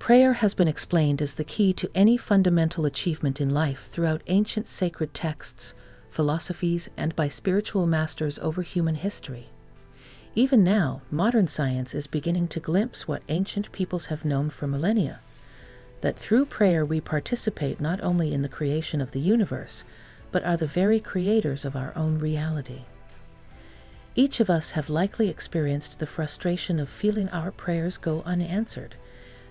Prayer has been explained as the key to any fundamental achievement in life throughout ancient sacred texts, philosophies, and by spiritual masters over human history. Even now, modern science is beginning to glimpse what ancient peoples have known for millennia, that through prayer we participate not only in the creation of the universe, but are the very creators of our own reality. Each of us have likely experienced the frustration of feeling our prayers go unanswered,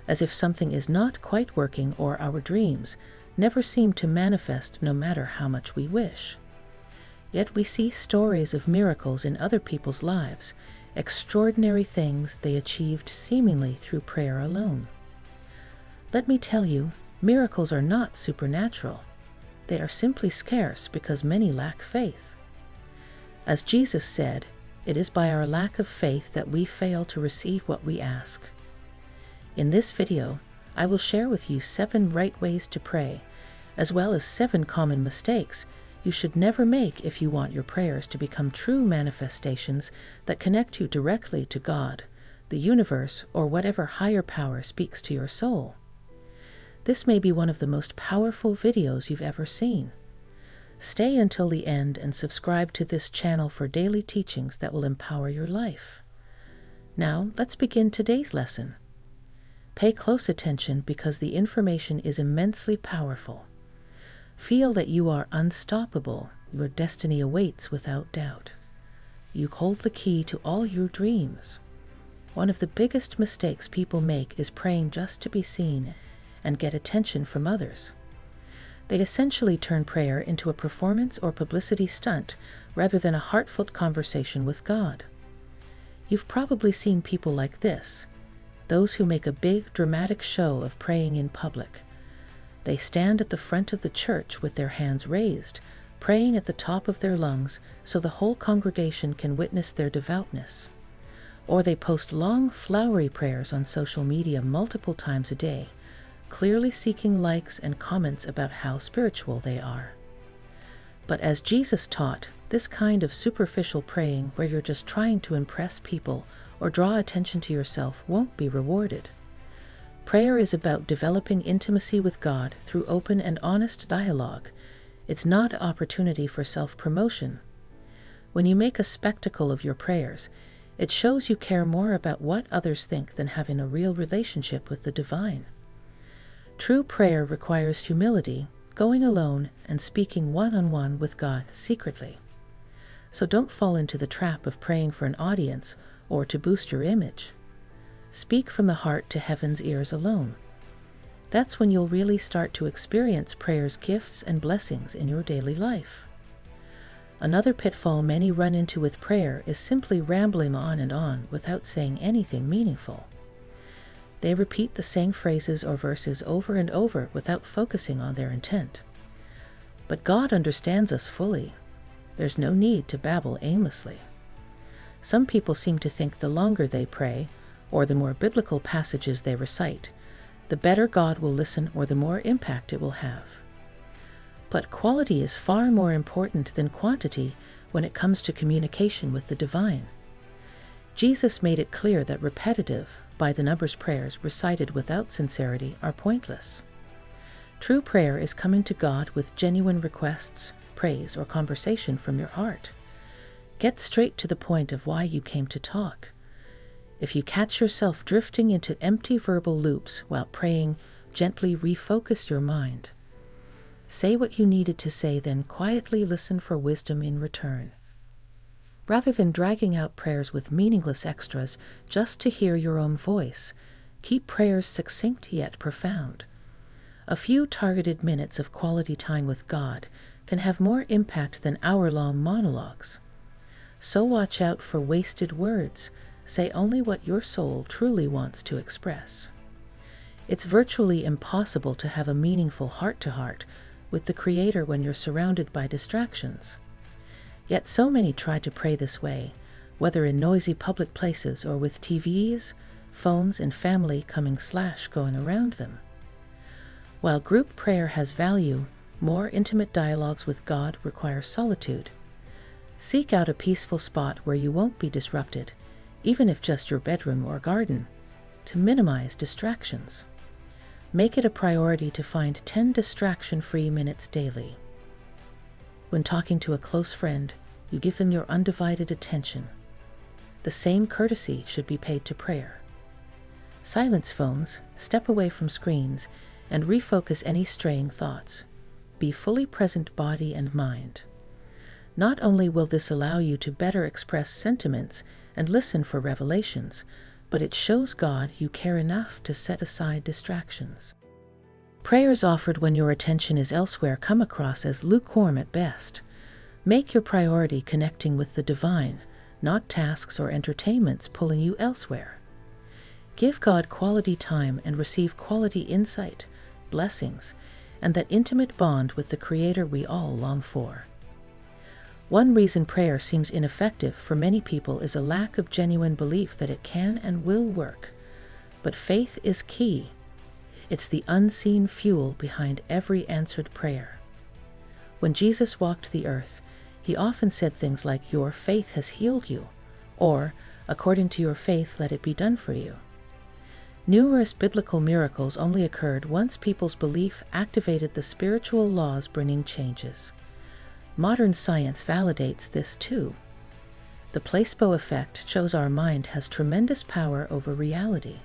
as if something is not quite working or our dreams never seem to manifest no matter how much we wish. Yet we see stories of miracles in other people's lives, extraordinary things they achieved seemingly through prayer alone. Let me tell you, miracles are not supernatural. They are simply scarce because many lack faith. As Jesus said, it is by our lack of faith that we fail to receive what we ask. In this video, I will share with you 7 right ways to pray, as well as 7 common mistakes you should never make if you want your prayers to become true manifestations that connect you directly to God, the universe, or whatever higher power speaks to your soul. This may be one of the most powerful videos you've ever seen. Stay until the end and subscribe to this channel for daily teachings that will empower your life. Now, let's begin today's lesson. Pay close attention because the information is immensely powerful. Feel that you are unstoppable. Your destiny awaits without doubt. You hold the key to all your dreams. One of the biggest mistakes people make is praying just to be seen and get attention from others. They essentially turn prayer into a performance or publicity stunt rather than a heartfelt conversation with God. You've probably seen people like this, those who make a big, dramatic show of praying in public. They stand at the front of the church with their hands raised, praying at the top of their lungs so the whole congregation can witness their devoutness. Or they post long, flowery prayers on social media multiple times a day, clearly seeking likes and comments about how spiritual they are. But as Jesus taught, this kind of superficial praying where you're just trying to impress people or draw attention to yourself won't be rewarded. Prayer is about developing intimacy with God through open and honest dialogue. It's not an opportunity for self-promotion. When you make a spectacle of your prayers, it shows you care more about what others think than having a real relationship with the divine. True prayer requires humility, going alone and speaking one-on-one with God secretly. So don't fall into the trap of praying for an audience or to boost your image. Speak from the heart to heaven's ears alone. That's when you'll really start to experience prayer's gifts and blessings in your daily life. Another pitfall many run into with prayer is simply rambling on and on without saying anything meaningful. They repeat the same phrases or verses over and over without focusing on their intent. But God understands us fully. There's no need to babble aimlessly. Some people seem to think the longer they pray, or the more biblical passages they recite, the better God will listen or the more impact it will have. But quality is far more important than quantity when it comes to communication with the divine. Jesus made it clear that repetitive, by-the-numbers prayers recited without sincerity are pointless. True prayer is coming to God with genuine requests, praise, or conversation from your heart. Get straight to the point of why you came to talk. If you catch yourself drifting into empty verbal loops while praying, gently refocus your mind. Say what you needed to say, then quietly listen for wisdom in return. Rather than dragging out prayers with meaningless extras just to hear your own voice, keep prayers succinct yet profound. A few targeted minutes of quality time with God can have more impact than hour-long monologues. So watch out for wasted words. Say only what your soul truly wants to express. It's virtually impossible to have a meaningful heart-to-heart with the Creator when you're surrounded by distractions. Yet so many try to pray this way, whether in noisy public places or with TVs, phones, and family going around them. While group prayer has value, more intimate dialogues with God require solitude. Seek out a peaceful spot where you won't be disrupted, even if just your bedroom or garden, to minimize distractions. Make it a priority to find 10 distraction-free minutes daily. When talking to a close friend, you give them your undivided attention. The same courtesy should be paid to prayer. Silence phones, step away from screens, and refocus any straying thoughts. Be fully present body and mind. Not only will this allow you to better express sentiments and listen for revelations, but it shows God you care enough to set aside distractions. Prayers offered when your attention is elsewhere come across as lukewarm at best. Make your priority connecting with the divine, not tasks or entertainments pulling you elsewhere. Give God quality time and receive quality insight, blessings, and that intimate bond with the Creator we all long for. One reason prayer seems ineffective for many people is a lack of genuine belief that it can and will work. But faith is key. It's the unseen fuel behind every answered prayer. When Jesus walked the earth, he often said things like, "Your faith has healed you," or, "According to your faith, let it be done for you." Numerous biblical miracles only occurred once people's belief activated the spiritual laws bringing changes. Modern science validates this too. The placebo effect shows our mind has tremendous power over reality.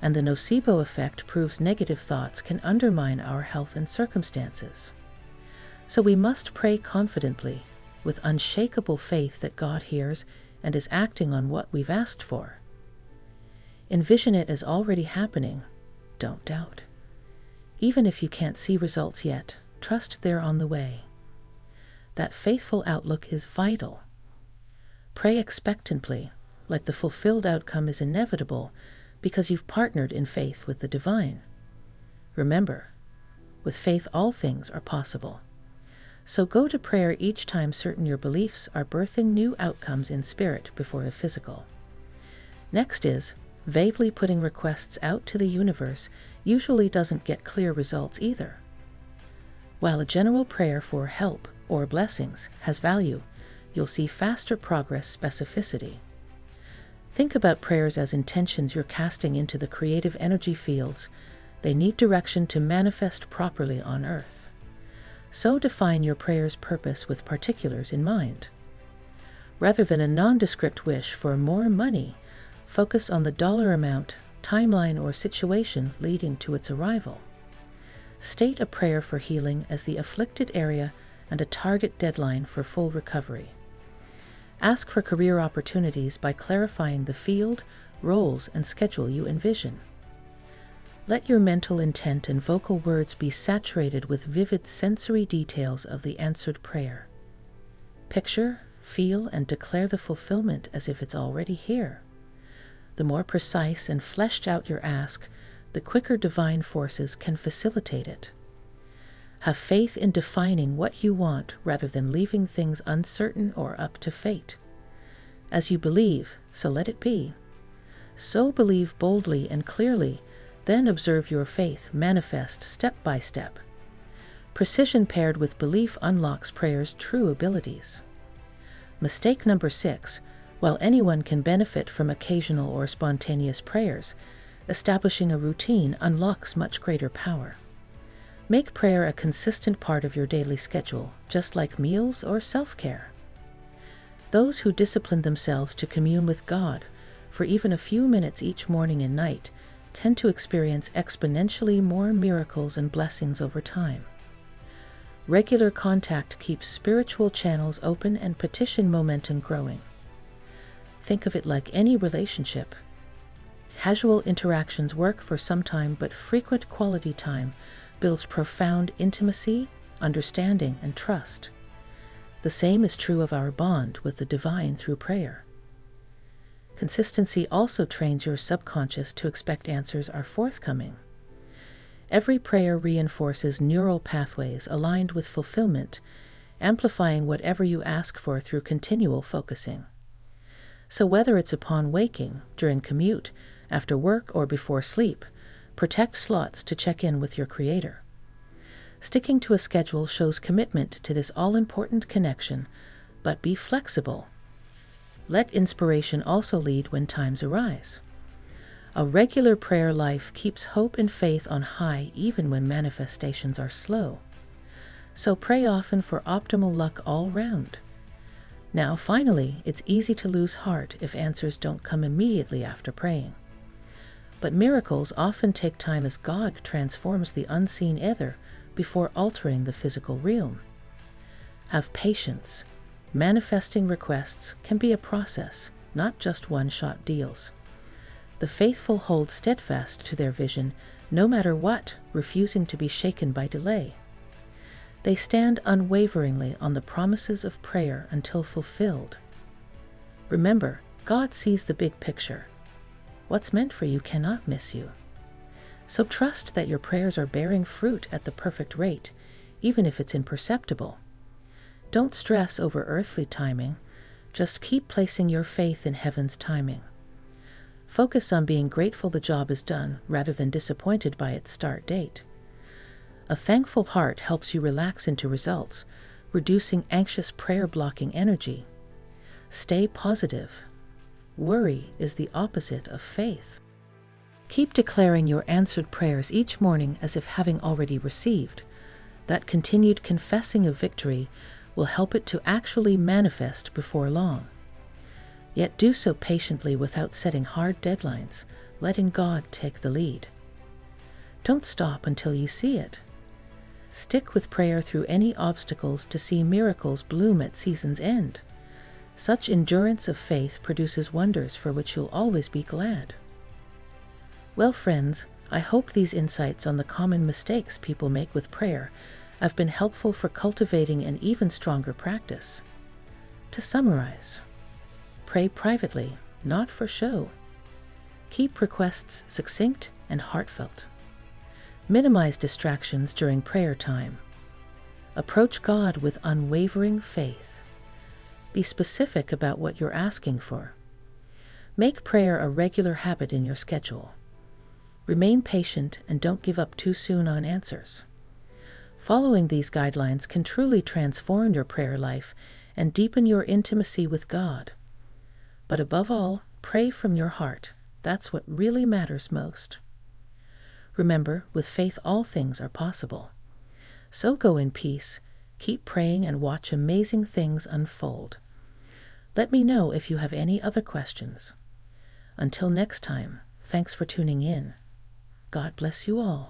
And the nocebo effect proves negative thoughts can undermine our health and circumstances. So we must pray confidently, with unshakable faith that God hears and is acting on what we've asked for. Envision it as already happening. Don't doubt. Even if you can't see results yet, trust they're on the way. That faithful outlook is vital. Pray expectantly, like the fulfilled outcome is inevitable, because you've partnered in faith with the divine. Remember, with faith all things are possible. So go to prayer each time certain your beliefs are birthing new outcomes in spirit before the physical. Next is, vaguely putting requests out to the universe usually doesn't get clear results either. While a general prayer for help or blessings has value, you'll see faster progress specificity. Think about prayers as intentions you're casting into the creative energy fields. They need direction to manifest properly on earth. So define your prayer's purpose with particulars in mind. Rather than a nondescript wish for more money, focus on the dollar amount, timeline, or situation leading to its arrival. State a prayer for healing as the afflicted area and a target deadline for full recovery. Ask for career opportunities by clarifying the field, roles, and schedule you envision. Let your mental intent and vocal words be saturated with vivid sensory details of the answered prayer. Picture, feel, and declare the fulfillment as if it's already here. The more precise and fleshed out your ask, the quicker divine forces can facilitate it. Have faith in defining what you want rather than leaving things uncertain or up to fate. As you believe, so let it be. So believe boldly and clearly, then observe your faith manifest step by step. Precision paired with belief unlocks prayer's true abilities. Mistake number 6. While anyone can benefit from occasional or spontaneous prayers, establishing a routine unlocks much greater power. Make prayer a consistent part of your daily schedule, just like meals or self-care. Those who discipline themselves to commune with God for even a few minutes each morning and night tend to experience exponentially more miracles and blessings over time. Regular contact keeps spiritual channels open and petition momentum growing. Think of it like any relationship. Casual interactions work for some time, but frequent quality time builds profound intimacy, understanding, and trust. The same is true of our bond with the divine through prayer. Consistency also trains your subconscious to expect answers are forthcoming. Every prayer reinforces neural pathways aligned with fulfillment, amplifying whatever you ask for through continual focusing. So whether it's upon waking, during commute, after work, or before sleep, protect slots to check in with your Creator. Sticking to a schedule shows commitment to this all-important connection, but be flexible. Let inspiration also lead when times arise. A regular prayer life keeps hope and faith on high even when manifestations are slow. So pray often for optimal luck all round. Now, finally, it's easy to lose heart if answers don't come immediately after praying. But miracles often take time as God transforms the unseen ether before altering the physical realm. Have patience. Manifesting requests can be a process, not just one-shot deals. The faithful hold steadfast to their vision, no matter what, refusing to be shaken by delay. They stand unwaveringly on the promises of prayer until fulfilled. Remember, God sees the big picture. What's meant for you cannot miss you. So trust that your prayers are bearing fruit at the perfect rate, even if it's imperceptible. Don't stress over earthly timing. Just keep placing your faith in heaven's timing. Focus on being grateful the job is done rather than disappointed by its start date. A thankful heart helps you relax into results, reducing anxious prayer-blocking energy. Stay positive. Worry is the opposite of faith. Keep declaring your answered prayers each morning as if having already received. That continued confessing of victory will help it to actually manifest before long. Yet do so patiently without setting hard deadlines, letting God take the lead. Don't stop until you see it. Stick with prayer through any obstacles to see miracles bloom at season's end. Such endurance of faith produces wonders for which you'll always be glad. Well, friends, I hope these insights on the common mistakes people make with prayer have been helpful for cultivating an even stronger practice. To summarize, pray privately, not for show. Keep requests succinct and heartfelt. Minimize distractions during prayer time. Approach God with unwavering faith. Be specific about what you're asking for. Make prayer a regular habit in your schedule. Remain patient and don't give up too soon on answers. Following these guidelines can truly transform your prayer life and deepen your intimacy with God. But above all, pray from your heart. That's what really matters most. Remember, with faith all things are possible. So go in peace, keep praying and watch amazing things unfold. Let me know if you have any other questions. Until next time, thanks for tuning in. God bless you all.